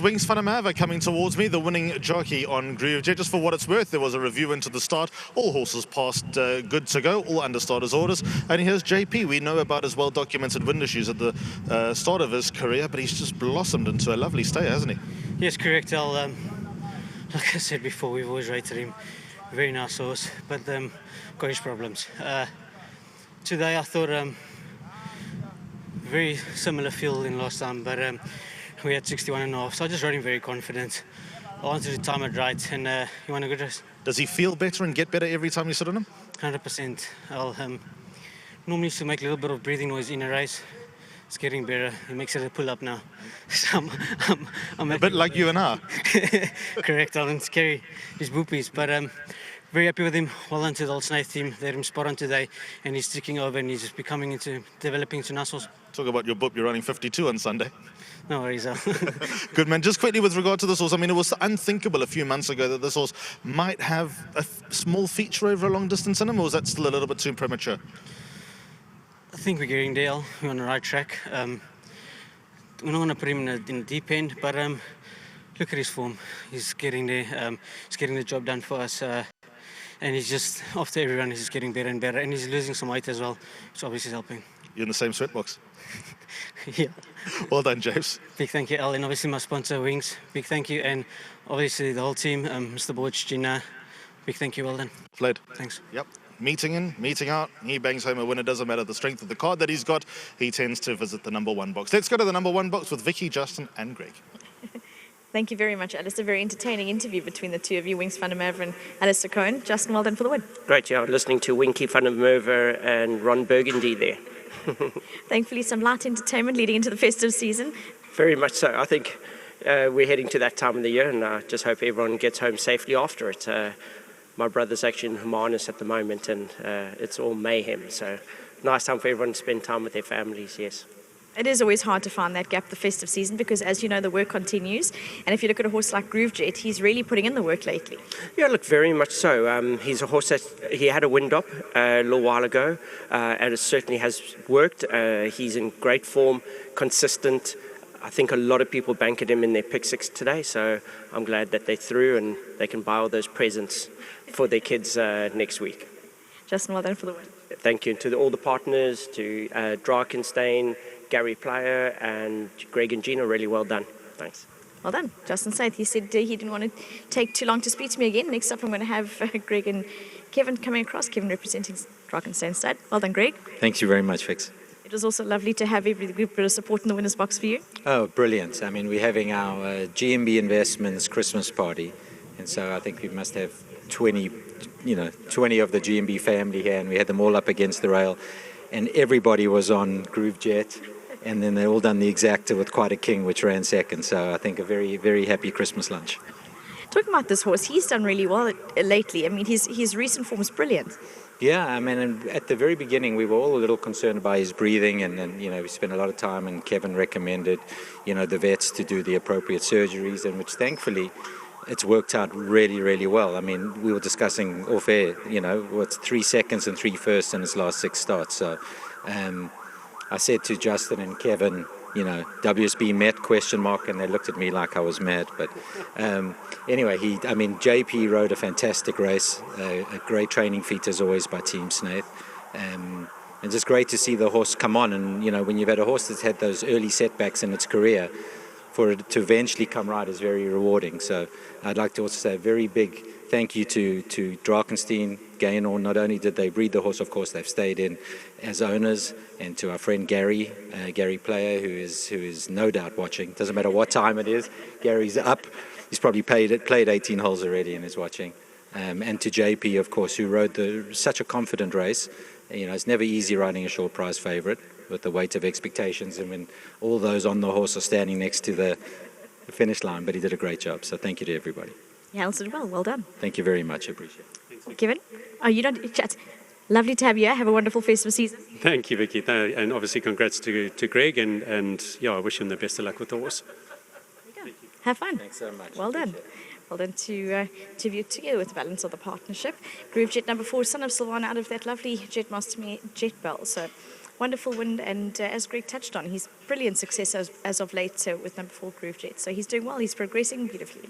Wings Fanamava coming towards me, the winning jockey on GROOVEJET. Just for what it's worth, there was a review into the start. All horses passed good to go, all under starters' orders. And here's JP. We know about his well-documented wind issues at the start of his career, but he's just blossomed into a lovely stay, hasn't he? Yes, correct, Al. Like I said before, we've always rated him. Very nice horse, but got his problems. Today I thought very similar feel in last time, but we had 61.5, so I just rode him very confident. I wanted to time it right, and he won a good race. Does he feel better and get better every time you sit on him? 100%. I'll normally used to make a little bit of breathing noise in a race. It's getting better. He makes it a pull-up now. So I'm a bit like you and I. Correct, Alan. Scary, his boopies, but very happy with him. Well done to the Old Snaith team. They had him spot on today, and he's sticking over, and he's just developing into nice horse. Talk about your boop. You're running 52 on Sunday. No worries, Al. Good man. Just quickly with regard to this horse, I mean, it was unthinkable a few months ago that this horse might have a small feature over a long distance in him, or was that still a little bit too premature? I think we're getting there, Al. We're on the right track. We're not going to put him in the deep end, but look at his form. He's getting there. He's getting the job done for us. And he's just, after every run, he's just getting better and better. And he's losing some weight as well, which obviously is helping. You're in the same sweatbox. Yeah. Well done, James. Big thank you, Al, and obviously my sponsor, Wings. Big thank you, and obviously the whole team, Mr. Borch, Gina. Big thank you, well done. Played. Thanks. Yep. Meeting in, meeting out. He bangs home a winner. Doesn't matter the strength of the card that he's got. He tends to visit the number one box. Let's go to the number one box with Vicky, Justin, and Greg. Thank you very much, Alistair. A very entertaining interview between the two of you, Wings van der Merwe and Alistair Cohen. Justin, well done for the win. Great, yeah. Listening to Winky van der Merwe and Ron Burgundy there. Thankfully, some light entertainment leading into the festive season. Very much so. I think we're heading to that time of the year, and I just hope everyone gets home safely after it. My brother's actually in Hermanus at the moment, and it's all mayhem. So nice time for everyone to spend time with their families, yes. It is always hard to find that gap the festive season because, as you know, the work continues. And if you look at a horse like GROOVEJET, he's really putting in the work lately. Yeah, look, very much so. He's a horse that he had a wind up a little while ago, and it certainly has worked. He's in great form, consistent. I think a lot of people banked him in their pick six today, so I'm glad that they're through and they can buy all those presents for their kids next week. Justin, well done for the win. Thank you. And to all the partners, to Drakenstein, Gary Player, and Greg and Gina, really well done. Thanks. Well done. Justin Saith, he said he didn't want to take too long to speak to me again. Next up, I'm going to have Greg and Kevin coming across. Kevin representing Drakenstein Stud. Well done, Greg. Thank you very much, Fix. It was also lovely to have every group bit of support in the winner's box for you. Oh, brilliant. I mean, we're having our GMB Investments Christmas party, and so I think we must have 20 of the GMB family here, and we had them all up against the rail, and everybody was on GROOVEJET, and then they all done the exacta with Quite a King, which ran second. So I think a very, very happy Christmas lunch. Talking about this horse, he's done really well lately. I mean, his recent form is brilliant. Yeah, I mean, at the very beginning, we were all a little concerned about his breathing, and we spent a lot of time, and Kevin recommended, the vets to do the appropriate surgeries, and which thankfully it's worked out really, really well. I mean, we were discussing off air, what's 3 seconds and 3 firsts in his last 6 starts. So I said to Justin and Kevin, WSB met ? And they looked at me like I was mad. But anyway, JP rode a fantastic race, a great training feat as always by Team Snaith. And just great to see the horse come on. And, when you've had a horse that's had those early setbacks in its career, for it to eventually come right is very rewarding. So I'd like to also say a very big thank you to Drakenstein, Gaynor. Not only did they breed the horse, of course, they've stayed in as owners, and to our friend Gary Player, who is no doubt watching. Doesn't matter what time it is, Gary's up. He's probably played 18 holes already and is watching. And to JP, of course, who rode such a confident race. It's never easy riding a short prize favourite with the weight of expectations, and when all those on the horse are standing next to the finish line, but he did a great job. So thank you to everybody. Yeah, answered well. Well done. Thank you very much. I appreciate it. Kevin? Oh, you don't chat. Lovely to have you. Have a wonderful festive season. Thank you, Vicky. And obviously congrats to Greg, and I wish him the best of luck with the horse. There you go. Have fun. Thanks so much. Well done. Well done to you together with the balance of the partnership. GROOVEJET number 4, son of Silvana, out of that lovely Jetmaster Jet Bell. So wonderful win, and as Greg touched on, he's brilliant success as of late with number 4 GROOVEJET. So he's doing well. He's progressing beautifully.